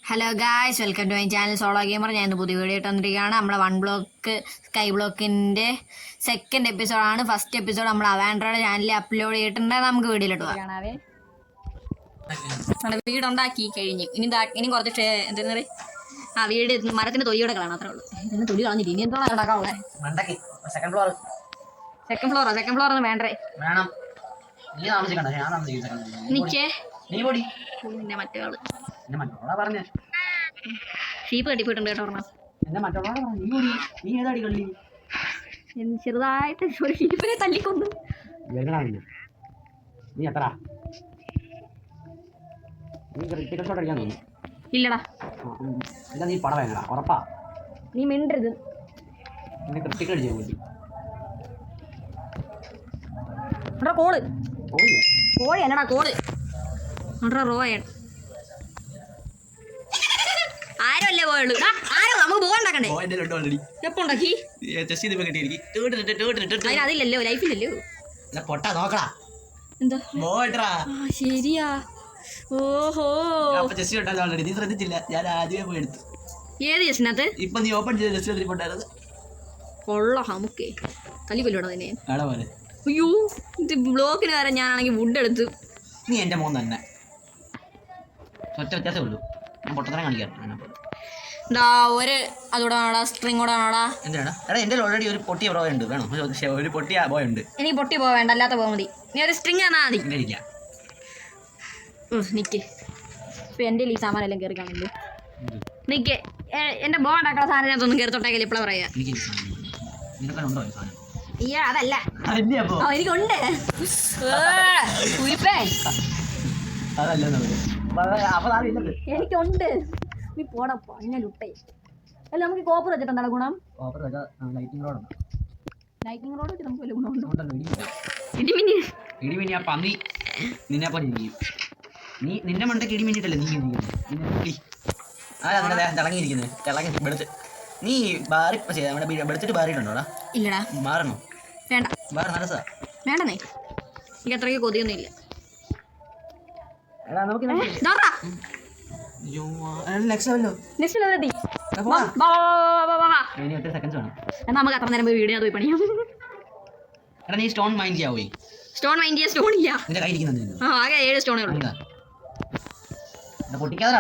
Hello guys, welcome to my channel solo gamer. ഞാൻ ഇന്ന് പുതിയ വീഡിയോ ഇട്ട് വന്നിരിക്കുകയാണ്. നമ്മുടെ വൺ ബ്ലോക്ക് സ്കൈ ബ്ലോക്കിൻ്റെ സെക്കൻഡ് എപ്പിസോഡാണ്. ഫസ്റ്റ് എപ്പിസോഡ് നമ്മൾ അവാൻഡ്രോയുടെ ചാനലിൽ അപ്ലോഡ് ചെയ്തിട്ടുണ്ട്. നമുക്ക് വീഡിയോയിലിട്ട് കാണാവേ. നമ്മുടെ വീടുണ്ടാക്കി കഴിഞ്ഞു. ഇനി കുറച്ച് എന്താ ആ വീട് മരത്തിൻ്റെ തൊലിയോടെ കളയണം, അത്രേ ഉള്ളൂ. ഇതിന് തൊലി കളഞ്ഞിട്ട് ഇനി എന്തോ കിടക്കാവുള്ളേ. സെക്കൻഡ് ഫ്ലോർ ഒന്നും വേണ്ടേ? നിന്റെ മറ്റേ ആള് ഷീപ്പ് കെട്ടിപ്പോയിട്ടുണ്ട് കേട്ടോ. ചെറുതായിട്ട് ഒരു ഷീപ്പിനെ തല്ലിക്കൊന്നു. ഇല്ലടാ, നീ മിണ്ടരുത്. കോള് കോഴി അല്ലടാ, കോള് റോയാണ്. ആരല്ലേ പോയുള്ളൂ? ആരോ നമുക്ക് പോകണ്ടാക്കണ്ടേ? എപ്പോ ഉണ്ടാക്കി? അതില്ലല്ലോ, ലൈഫില്ലല്ലോ. എന്താ ശരിയാ? ഓഹോ, ഏത് ജസ്റ്റിനകത്ത് ഇപ്പൊ നീ ഓപ്പൺ ചെയ്ത് കൊള്ള നമുക്കേ തല്ലിക്കൊല്ലോടാ അതിനെ. അയ്യോ, ഇത് ബ്ലോക്കിന് വരെ ഞാനാണെങ്കിൽ വുഡ് എടുത്ത്. നീ എന്റെ മോൻ തന്നെ, ഒറ്റ വ്യത്യാസമേ ഉള്ളൂ. ഞാൻ പൊട്ടത്തരം കാണിക്കാം. ഒരു അതോടാണോടാ, സ്ട്രിങ് കൂടാണോടാ? എന്തിനാണ്? എടാ എൻ്റെ ഓൾറെഡി ഒരു പൊട്ടിയ ബോയ് ഉണ്ട്. വേണോ? ഒരു പൊട്ടിയ ബോയ് ഉണ്ട്. എനിക്ക് പൊട്ടി പോവേണ്ട, അല്ലാത്ത പോകാൻ മതി. നീ ഒരു സ്ട്രിങ് തന്നാ മതി. നിക്ക്, ഇപ്പൊ എൻ്റെ ഈ സാമാനെല്ലാം കയറി കാണുന്നുണ്ട്. നിക്ക്, എന്റെ ബോ ഉണ്ടാക്കുന്ന സാധനം ഞാനൊന്നും കയറി തൊട്ടേക്കല്ലേ ഇപ്പളാ പറയാ. അയ്യാ അതല്ല, എനിക്കുണ്ട്. എനിക്കുണ്ട്. നീ പോടാ അങ്ങനെ ലുട്ടേ. അല്ല, നമുക്ക് കോപ്പർ വെച്ചിട്ടുണ്ടോ ഗുണം? ലൈറ്റിംഗ് റോഡ് വെച്ച് നമുക്ക് വല്ല ഗുണമുണ്ടോ? ഇടിമിനി ആ പന്നി നിന്നെ പോലെ നീ നിന്റെ മണ്ടയ്ക്ക് ഇടിമിന്നിട്ടല്ലേ നീ തിളങ്ങിയിരിക്കുന്നത്. തിളങ്ങി വെളുത്ത് നീ ബാറി വെളുത്തിട്ട് ബാറിയിട്ടുണ്ടോടാ? ഇല്ലടാ. മാറണോ? വേണ്ട, വേറെ നല്ലസാ. വേണ്ടന്നേ, എനിക്ക് അത്രയ്ക്ക് കൊതിയൊന്നും ഇല്ല. നമുക്ക് അത്ര നേരം പോയി വീഡിയോ പോയി പണിയാം. നീ സ്റ്റോൺ മൈൻഡ് ചെയ്യാവോ? സ്റ്റോൺ മൈൻഡ് ചെയ്യാൻ സ്റ്റോൺ ഇല്ല. നിന്റെ കയ്യിൽ ഇരിക്കുന്നുണ്ട്. ആകെ 7 സ്റ്റോണേ ഉള്ളൂ. പൊട്ടിക്കാതെ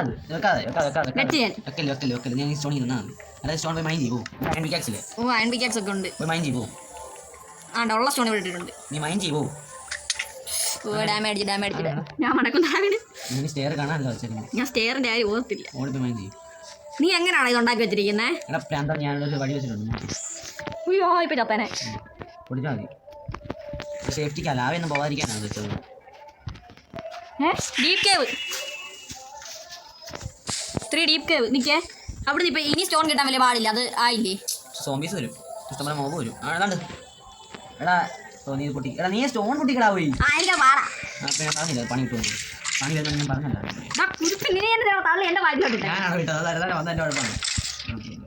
ഞാൻ സ്റ്റോൺ ചെയ്യുന്ന അതായത് സ്റ്റോൺ പോയി മൈൻഡ് ചെയ്യൂ. അയൺ പിക്കാക്സില്ലേ? ഓ, അയൺ പിക്കാക്സ് ഒക്കെ ഉണ്ട്. പോയി മൈൻഡ് ചെയ്യൂ. ആണ്ട ഉള്ള സ്റ്റോൺ ഇവിടെ ഇട്ടിട്ടുണ്ട്. നീ മൈൻഡ് ചെയ്യൂ. ഓ, ഡാമേജ് ഞാൻ മടക്കുന്നതാണ്. ഞാൻ സ്റ്റെയറിന്റെ കാര്യം ഓർത്തില്ല. നീ എങ്ങനെയാണ് ഇത് ഉണ്ടാക്കി വെച്ചിരിക്കുന്നത്? അയ്യോ, ഇപ്പൊ ചത്തനെ. സേഫ്റ്റിക്ക് അലാവൊന്നും പോകാതിരിക്കാനാണ് വെച്ചത്. Deep cave, 3 deep cave. നിക്കേ, അവിടെ ഇപ്പൊ ഇനി സ്റ്റോൺ കിട്ടാൻ വലിയ പാടില്ല. അത് ആയില്ലേ? സോംബീസ് വരും, ഇഷ്ടംപോലെ മോബ് വരും. എടാ നീ പൊട്ടി. എടാ നീ സ്റ്റോൺ പൊട്ടിക്കടാ പോയി. പറഞ്ഞില്ല പണി കിട്ടും. പണി വരുന്ന പറഞ്ഞല്ലോ.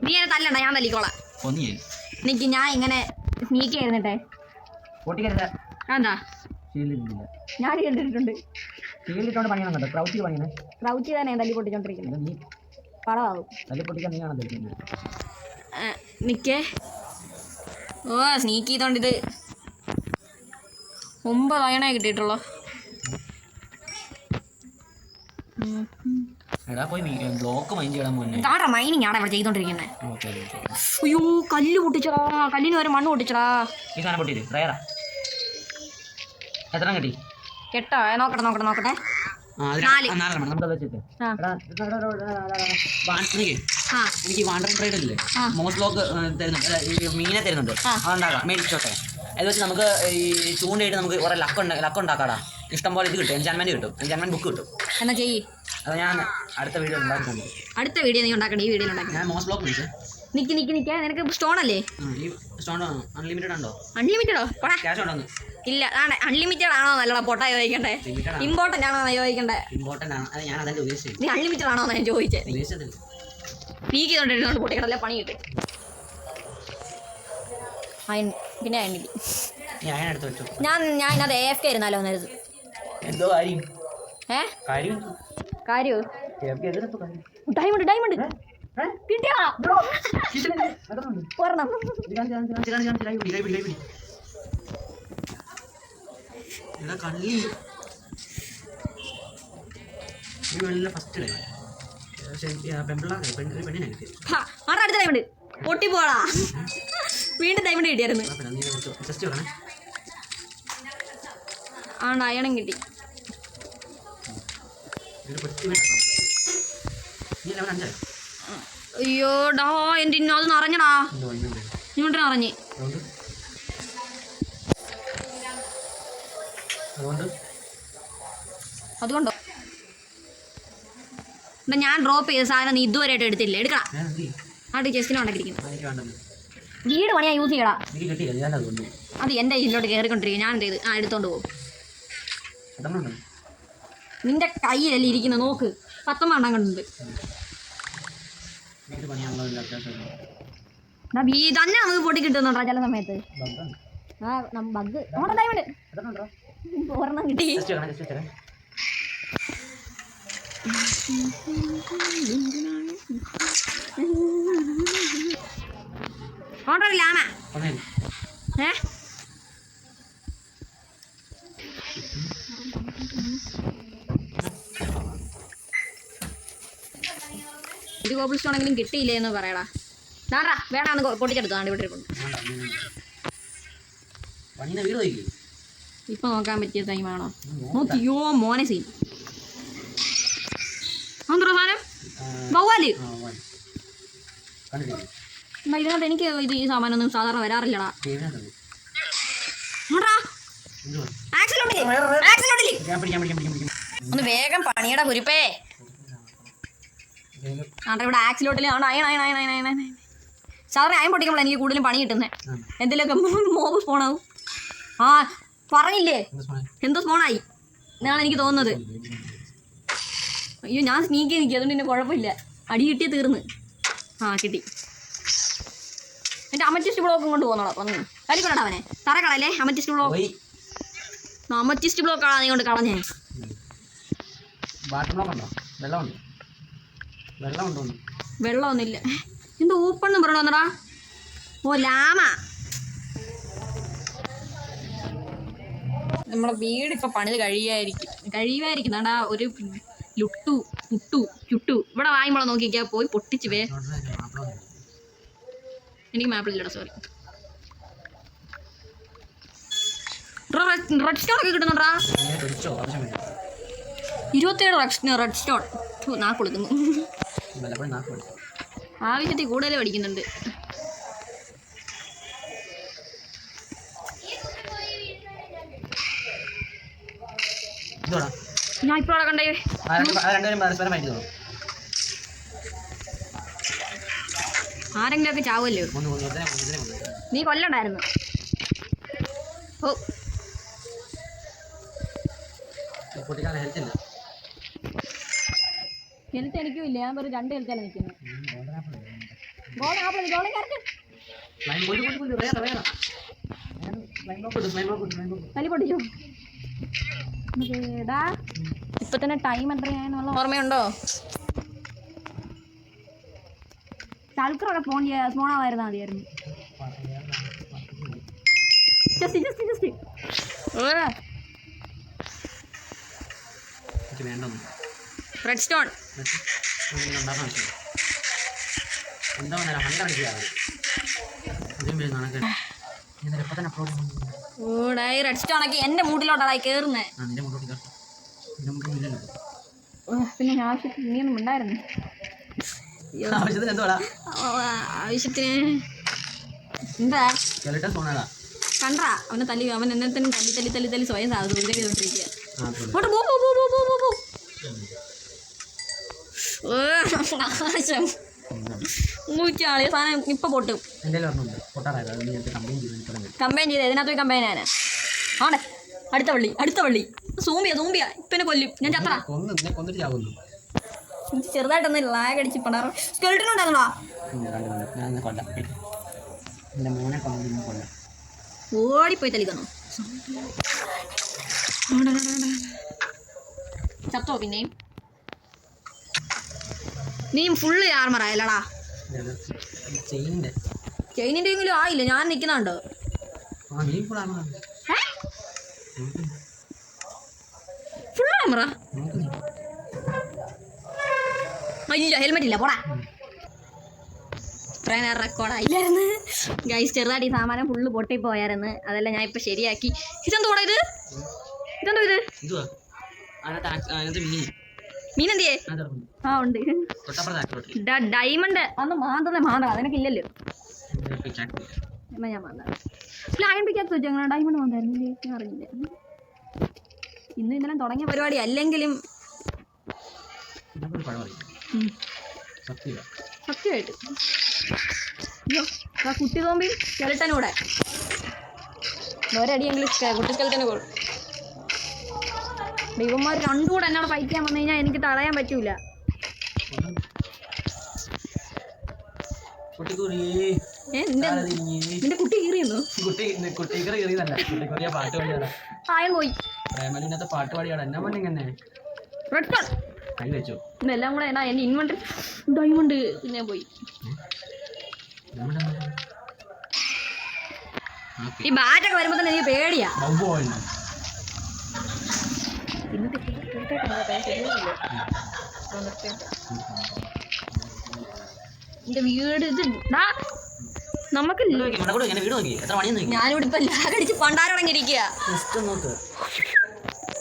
നീ എന്നെ തല്ലണ്ട, ഞാൻ തല്ലിക്കോളാം. എനിക്ക് ഞാൻ ഇങ്ങനെ സ്നീക്ക് ചെയ്തിട്ടെ പൊട്ടിക്കരുത്. എന്താ ഞാൻ കണ്ടിട്ടുണ്ട്. ക്രൗച്ച് തന്നെ തല്ലി പൊട്ടിച്ചോണ്ടിരിക്കുന്നത്. പടമാകും നിക്കേ. ഓ, സ്നീക്ക് ചെയ്തോണ്ട് ഇത് 9 അയണേ കിട്ടിയിട്ടുള്ളൂ. മൈനിങ് ആണ് ഇവിടെ ചെയ്തോണ്ടിരിക്കുന്നത്. അയ്യോ, കല്ല് പൊട്ടിച്ചടാ, കല്ലിന് ഒരു മണ്ണ് പൊട്ടിച്ചടാ. കേട്ടോ, നോക്കട്ടെ. 4. എനിക്ക് വാണ്ടർ ട്രേഡ് ഇല്ലേ, മോസ് ബ്ലോക്ക് തരുന്നുണ്ട്, മീനെ തരുന്നുണ്ട്. അതുണ്ടാക്കാം, മേടിച്ചോട്ടെ. അത് വെച്ച് നമുക്ക് ഈ ചൂണ്ടയിട്ട് നമുക്ക് കുറെ ലക്ക് ഉണ്ടാക്കാടാ. ഇഷ്ടം പോലെ ഇത് കിട്ടും, എൻചാൻമെന്റ് കിട്ടും, എൻചാൻമെന്റ് ബുക്ക് കിട്ടും. എന്നാ ചെയ്യ്. അത് ഞാൻ അടുത്ത വീഡിയോ ഉണ്ടാക്കുന്നുണ്ട്. അടുത്ത വീഡിയോ നീ ഉണ്ടാക്കണ്ട, ഈ വീഡിയോ ഉണ്ടാക്കി. ഞാൻ മോസ് ബ്ലോക്ക് വിളിച്ചേ. നിക്ക് നിനക്ക് സ്റ്റോൺ അല്ലേ? ഈ സ്റ്റോൺ അൺലിമിറ്റഡ് ഉണ്ടോ? അൺലിമിറ്റഡോ? ക്യാഷ് ഉണ്ടോ? ഇല്ല. അൺലിമിറ്റഡ് ആണോ നല്ലതാ പൊട്ടാ ചോദിക്കണ്ടേ? ഇമ്പോർട്ടന്റ് ആണോ ചോദിക്കണ്ടേ? ഇമ്പോർട്ടന്റ് ആണ്, അത് ഞാൻ അതല്ലേ ഉദ്ദേശിച്ചത്. നീ അൺലിമിറ്റഡ് ആണോ ഞാൻ ചോദിച്ചത്. ഉദ്ദേശിച്ചത് നീ ചെയ്തോണ്ടിരുന്നോണ്ട് പൊട്ടിക്കടല്ലേ പണി കിട്ടും. പിന്നെ ഞാൻ ഇതിനകത്ത് AFK ഇരുന്നാലോ? എന്തോ കാര്യം കാര്യോ ഡയമണ്ട് ഡയമണ്ട് കിട്ടിയാ ഒരെണ്ണം. കള്ളി ഫസ്റ്റ് പെണ്ണിനെ കിട്ടി. ആടെ അടുത്ത ഡയമണ്ട് പൊട്ടിപ്പോളാ. വീണ്ടും ഡയമണ്ട് കിട്ടിയായിരുന്നു. ജസ്റ്റ് വെക്കണേ. ആണ്ട് അയണം കിട്ടി. അയ്യോ ഡാ എൻ്റെ അത് നിറഞ്ഞടാ. ഇങ്ങോട്ട് നിറഞ്ഞ്. അതുകൊണ്ടോ ഞാൻ ഡ്രോപ്പ് ചെയ്ത സാധനം നീ ഇതുവരെയായിട്ട് എടുത്തില്ല. എടുക്കണം. ആട്ട് ചെസ്റ്റിനെ ഉണ്ടാക്കിയിരിക്കുന്നു. വീട് പണിയാ യൂസ് ചെയ്യടാ. അത് എൻ്റെ ഇതിലോട്ട് കയറിക്കൊണ്ടിരിക്കും. ഞാൻ എന്ത് ചെയ്ത് എടുത്തോണ്ട് പോകും. നിന്റെ കയ്യിലല്ലേ ഇരിക്കുന്നത്. നോക്ക് 19 എണ്ണം കണ്ടുണ്ട്. തന്നെ നമുക്ക് പൊട്ടി കിട്ടുന്നുണ്ടോ ചില സമയത്ത്. ബഗ് ഡയമണ്ട് ഒരെണ്ണം കിട്ടി. ഓട്ടോയില്ലാമ ഒരു കോബിൾ സ്റ്റോണെങ്കിലും കിട്ടിയില്ലേ എന്ന് പറയടാ. നാടാ വേണമെന്ന് പൊട്ടിച്ചെടുത്തു. ഇവിടെ ഇപ്പൊ നോക്കാൻ പറ്റിയ ടൈമാണോ? നോക്കിയോ മോനെ സീൻ. എന്തോ സാധനം വവ്വാല്. ഇതിനകത്ത് എനിക്ക് ഇത് ഈ സാമാനൊന്നും സാധാരണ വരാറില്ലടാ. ഒന്ന് വേഗം പണിയുടെ കുരിപ്പേ. ആണ്ടെ ഇവിടെ ആക്സിലോട്ടിൽ സാധാരണ അയം പൊട്ടിക്കുമ്പോൾ എനിക്ക് കൂടുതലും പണി കിട്ടുന്നത്. എന്തെങ്കിലുമൊക്കെ മോബ് സ്പോണാവും. ആ പറഞ്ഞില്ലേ എന്തോ സ്പോണായി എന്നാണ് എനിക്ക് തോന്നുന്നത്. അയ്യോ ഞാൻ സ്നീക്കി നിൽക്കി. അതുകൊണ്ട് പിന്നെ കുഴപ്പമില്ല. അടി കിട്ടിയ തീർന്ന്. കിട്ടി. എൻ്റെ അമറ്റിസ്റ്റ് ബ്ലോക്കും കൊണ്ട് പോകുന്നോളാം. ഒന്ന് കളിക്കൊള്ളടാ അവനെ. തറ കളല്ലേ അമറ്റിസ്റ്റ് ബ്ലോക്ക്. അമറ്റിസ്റ്റ് ബ്ലോക്കാണ് നീ കൊണ്ട് കളഞ്ഞേ. വെള്ളമൊന്നുമില്ല. എന്തോ ഓപ്പൺ പറയണോ എന്നടാ. ഓ ലാമ. നമ്മളെ വീട് ഇപ്പൊ പണിത് കഴിയുമായിരിക്കും. നാടാ ഒരു ചുട്ടു ഇവിടെ വായുമ്പോളെ നോക്കിക്കാ പോയി പൊട്ടിച്ച് വേ. എനിക്ക് മാപ്പിളില്ലടാ. സോറി. റെഡ് സ്റ്റോൺ ഒക്കെ കിട്ടുന്നുണ്ടാ. 27 റെഡ് സ്റ്റോൺ. നാക്ക് കൊടുക്കുന്നു. ആവശ്യത്തിൽ കൂടുതൽ പഠിക്കുന്നുണ്ട്. ഞാൻ ഇപ്പോഴാണ് കണ്ടേ. ആരെങ്കിലും ഒക്കെ ചാവുമല്ലോ. നീ കൊല്ലണ്ടായിരുന്നു. ഓ ഹെൽത്ത് എനിക്കും ഇല്ല. ഞാൻ വെറും 2 ഹെൽത്താണ് നിൽക്കുന്നത്. തലി പൊട്ടിച്ചു. ഇപ്പൊ തന്നെ ടൈം എത്രയാണെന്നുള്ള ഓർമ്മയുണ്ടോ? ചൾക്കറൊക്കെ സ്പോണാവായിരുന്നാ മതിയായിരുന്നു. Just red stone. ഓടായി റെഡ് സ്റ്റോൺ ഒക്കെ എന്റെ മൂട്ടിലോട്ടായി കേറുന്നേ. പിന്നെ ആവശ്യത്തിന് ഇനിയൊന്നും ഉണ്ടായിരുന്നു. ആവശ്യത്തിന് എന്താ കണ്ടാ അവനെ തല്ലി. അവൻ എന്നെ തന്നെ തല്ലി സ്വയം ചെയ്തോണ്ടിരിക്കുക. ഊറ്റാളി സാധനം ഇപ്പൊ പൊട്ടും. കമ്പൈൻ ചെയ്ത് ഇതിനകത്ത് കമ്പൈൻ ആണ്. ആണെ അടുത്ത വള്ളി സൂമ്പിയ ഇപ്പനെ കൊല്ലും. ഞാൻ ചത്ര ചെറുതായിട്ടൊന്ന് ലാഗ് അടിച്ച് പണ്ടാറ്. സ്കെൽട്ടനുണ്ടായിരുന്നോ? ഓടിപ്പോയി തലിക്കുന്നു. ചത്തോ പിന്നെയും? നീ ഫുള്ള് ആർമറായല്ലടാ. ചെയിനിന്റെ എങ്കിലും ആയില്ല, ഞാൻ നിൽക്കുന്നുണ്ടോ? ഫുൾ ആർമറാ? ഇല്ല, ഹെൽമെറ്റ് ഇല്ല, പോടാ. ഇത്രയും നേരം റെക്കോർഡായില്ലായിരുന്നു ഗൈസ്. ചെറുതായിട്ട് ഈ സാമാനം ഫുള്ള് പൊട്ടിപ്പോയായിരുന്നു. അതെല്ലാം ഞാൻ ഇപ്പം ശരിയാക്കി. ഇതെന്തോ ഇത്? ഇതെന്തോ ഇത്? മീനെന്തിയേ? ആ ഉണ്ട്. ഡയമണ്ട് ഒന്ന് മാന്തണം, അതിനൊക്കില്ലല്ലോ. എന്നാ ഞാൻ മാന്താ. ലാഗൻ പിക്കാത്ത വെച്ചു അങ്ങനെ ഡയമണ്ട് മാന്തായിരുന്നു, ഞാൻ അറിഞ്ഞില്ല. ഇന്നലെ തുടങ്ങിയ പരിപാടി അല്ലെങ്കിലും സത്യമായിട്ട്. അയ്യോ, ആ കുട്ടി തോമ്പിയും സ്കെൽട്ടനും കൂടെ ഒരടിയെങ്കിലും കുട്ടി സ്കെൽട്ടന് കൊടുക്കും. ദൈവന്മാർ രണ്ടും കൂടെ എന്നോട് ഫൈറ്റ് ചെയ്യാൻ വന്നു കഴിഞ്ഞാൽ എനിക്ക് തടയാൻ പറ്റൂല. നിന്റെ കുട്ടി കീറിയെന്നു? ആയം പോയി. ഇതെല്ലാം കൂടെ എന്റെ ഇൻവെന്ററി ഡയമണ്ട് പിന്നെ പോയി. ഈ ബാറ്റൊക്കെ വരുമ്പോ തന്നെ എനിക്ക് പേടിയാ. എന്റെ വീട് ഇത് നമുക്ക് ഞാനിവിടെ ഇപ്പൊ ലാഗടിച്ച് പണ്ടാരടങ്ങിയിരിക്കുക.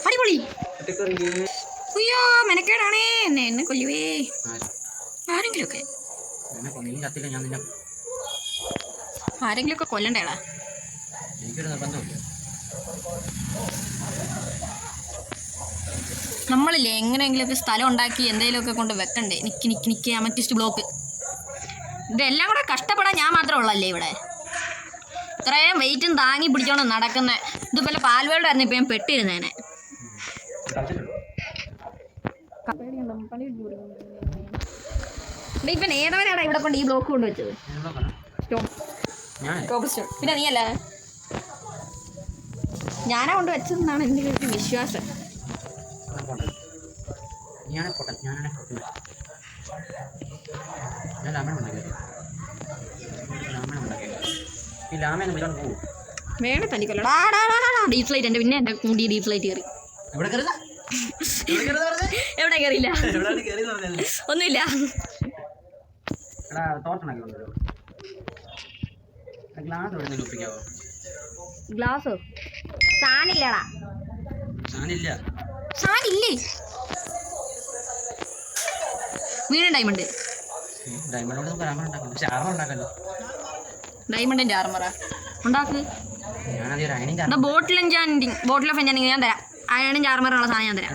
അടിപൊളി. അയ്യോ മെനക്കേടാണേ, എന്നെ കൊല്ലുവേ ആരെങ്കിലുമൊക്കെ. ആരെങ്കിലുമൊക്കെ കൊല്ലണ്ടേടാ. നമ്മളില്ലേ എങ്ങനെയെങ്കിലുമൊക്കെ സ്ഥലം ഉണ്ടാക്കി എന്തെങ്കിലുമൊക്കെ കൊണ്ട് വെക്കണ്ടേ. നിക്ക് അമറ്റിസ്റ്റ് ബ്ലോക്ക്. ഇതെല്ലാം കൂടെ കഷ്ടപ്പെടാൻ ഞാൻ മാത്രമേ ഉള്ളല്ലേ ഇവിടെ. ഇത്രയും വെയിറ്റും താങ്ങി പിടിച്ചോണ്ട് നടക്കുന്ന ഇതുപോലെ പാൽവേളുടെ ആയിരുന്നു ഇപ്പം ഞാൻ പെട്ടിരുന്നേനെ. ഇപ്പം ഏതവരാടാ ഇവിടെ കൊണ്ട് ഈ ബ്ലോക്ക് കൊണ്ട് വെച്ചത്? പിന്നെ നീയല്ല, ഞാനാ കൊണ്ട് വെച്ചതെന്നാണ് എൻ്റെ ഒരു വിശ്വാസം. വേണേ തല്ലിക്കൊല്ലോ. ഡീപ് ഫ്ലൈറ്റ് എൻ്റെ പിന്നെ എൻ്റെ മുടി ഡീപ് ഫ്ലൈറ്റ് കയറി. എവിടെ കയറിയില്ല, ഒന്നുമില്ല. ഗ്ലാസോ? സാനില്ലടാ, സാനില്ലേ? വീണ്ടും ഡയമണ്ട്. ഡയമണ്ടിന്റെ ആർമറാ ഉണ്ടാക്ക്. ബോട്ടിൽ ഓഫ് എൻജാനിങ് ഞാൻ തരാം. അയണിന്റെ ആർമറുള്ള സാധനം ഞാൻ തരാം.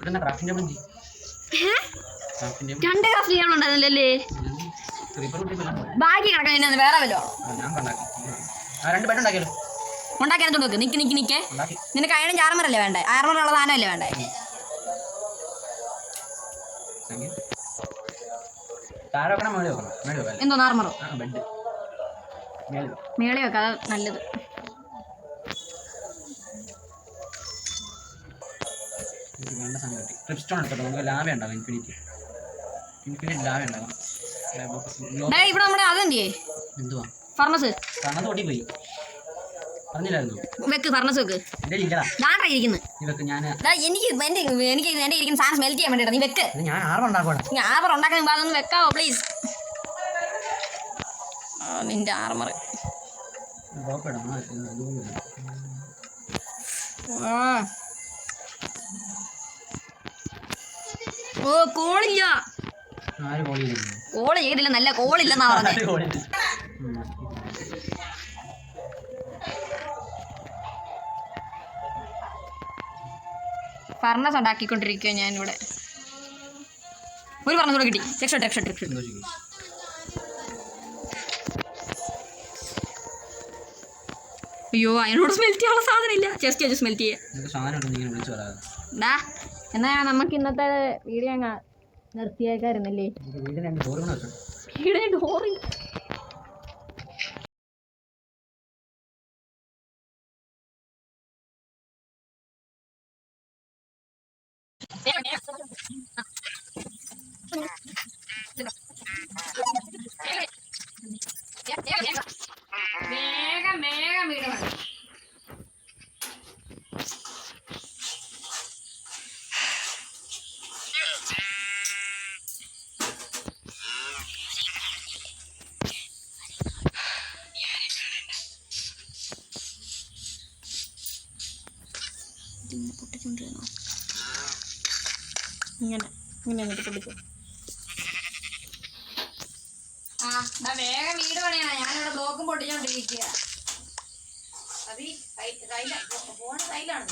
2 ക്രാഫ്റ്റ് ചെയ്യാനുണ്ടായിരുന്നല്ലേ? ബാക്കി കിടക്കാൻ വേറെ വല്ലോ ഉണ്ടാക്കിയാൽ വെക്ക്. നിക്ക് നിനക്ക് അയണിന്റെ ആർമറല്ലേ വേണ്ടേ? ആർമറുള്ള സാധനമല്ലേ വേണ്ടേ? എന്തോ ആർമറോ? മേളി വെക്കാം, അത് നല്ലത്. ഇവിടെ നമ്മുടെ അതെന്തിയേ? ഫർണസ് വെക്ക്, ഫർണസ് വെക്ക്. ഞാൻ ഇരിക്കുന്നു. എനിക്ക് എന്റെ ഇരിക്കുന്ന സാധനം സ്മെൽറ്റ് ചെയ്യാൻ വേണ്ടിട്ടാ. നീ വെക്ക്. ആർമർ ഉണ്ടാക്കാൻ അതൊന്ന് വെക്കാവോ പ്ലീസ്? നിന്റെ ആർമർ ഓ കോളില്ല. കോള് ചെയ്തില്ല, നല്ല കോളില്ലെന്നാ പറഞ്ഞത്. ഫർണസ് ഉണ്ടാക്കിക്കൊണ്ടിരിക്കുക ഞാനിവിടെ. ഒരു ഫർണസ് കൂടെ കിട്ടി. രക്ഷ. അയ്യോ, അതിനോട് സ്മെൽറ്റ് ചെയ്യാനുള്ള സാധനം ഇല്ല. ചെസ്റ്റ് വെച്ച് സ്മെൽറ്റ് ചെയ്യാം. എന്നാ നമുക്ക് ഇന്നത്തെ വീഡിയോ അങ്ങ് നിർത്തിയേക്കായിരുന്നല്ലേ? വീടിന് ഡോറ് വേഗം വേഗം വീട് വേണം. പൊട്ടിച്ചോണ്ടിരുന്നോ ഇങ്ങനെ ഇങ്ങനെ എന്നിട്ട് പൊട്ടിച്ചു. ആ എന്നാ വേഗം വീട് പണിയാ. ഞാനിവിടെ ബ്ലോക്കും പൊട്ടിച്ചോണ്ടിരിക്കുക. അത് ഫോണ് കയ്യിലാണ്.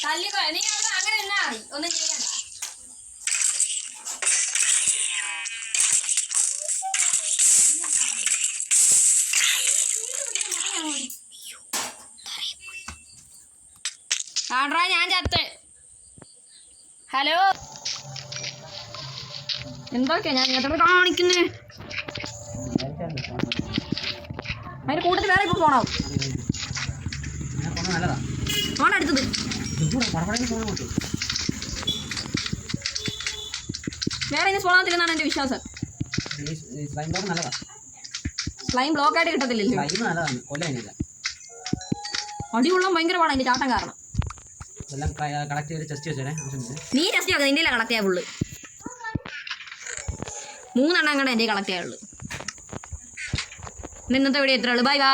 തല്ലിക്കോ നീ അവിടെ അങ്ങനെ നിന്നാ മതി, ഒന്നും ചെയ്യണ്ട. ആണ്ട്രാ ഞാൻ ചത്ത്. ഹലോ എന്തൊക്കെയാ ഞാൻ ഇങ്ങോട്ട് കാണിക്കുന്നേ? അതിന്റെ കൂട്ടത്തിൽ വേറെ ഇപ്പൊ പോണോ? നല്ലതാ ഫോൺ എടുത്തത് വേറെ ഇനി പോകാത്തില്ലെന്നാണ് എന്റെ വിശ്വാസം. നല്ലതാ. സ്ലൈം ബ്ലോക്ക് ആയിട്ട് കിട്ടത്തില്ലല്ലോ. നല്ലതാണ്, കൊല്ലമില്ല. അടിയുള്ള ഭയങ്കര പാടാ എന്റെ ചാട്ടം കാരണം. എല്ലാം കളക്ട് ചെയ്ത് ടെസ്റ്റ് വെച്ചേ. നീ ടെസ്റ്റ് ചെയ്ത നിന്റെ കളക്ട് ചെയ്യാ ഫുള്ള് 3 എണ്ണം കണ്ട എന്റെ കളക്ട് ചെയ്യാറുള്ളൂ. ഇന്നത്തെ വീഡിയോ എത്ര ഉള്ളു. Bye bye.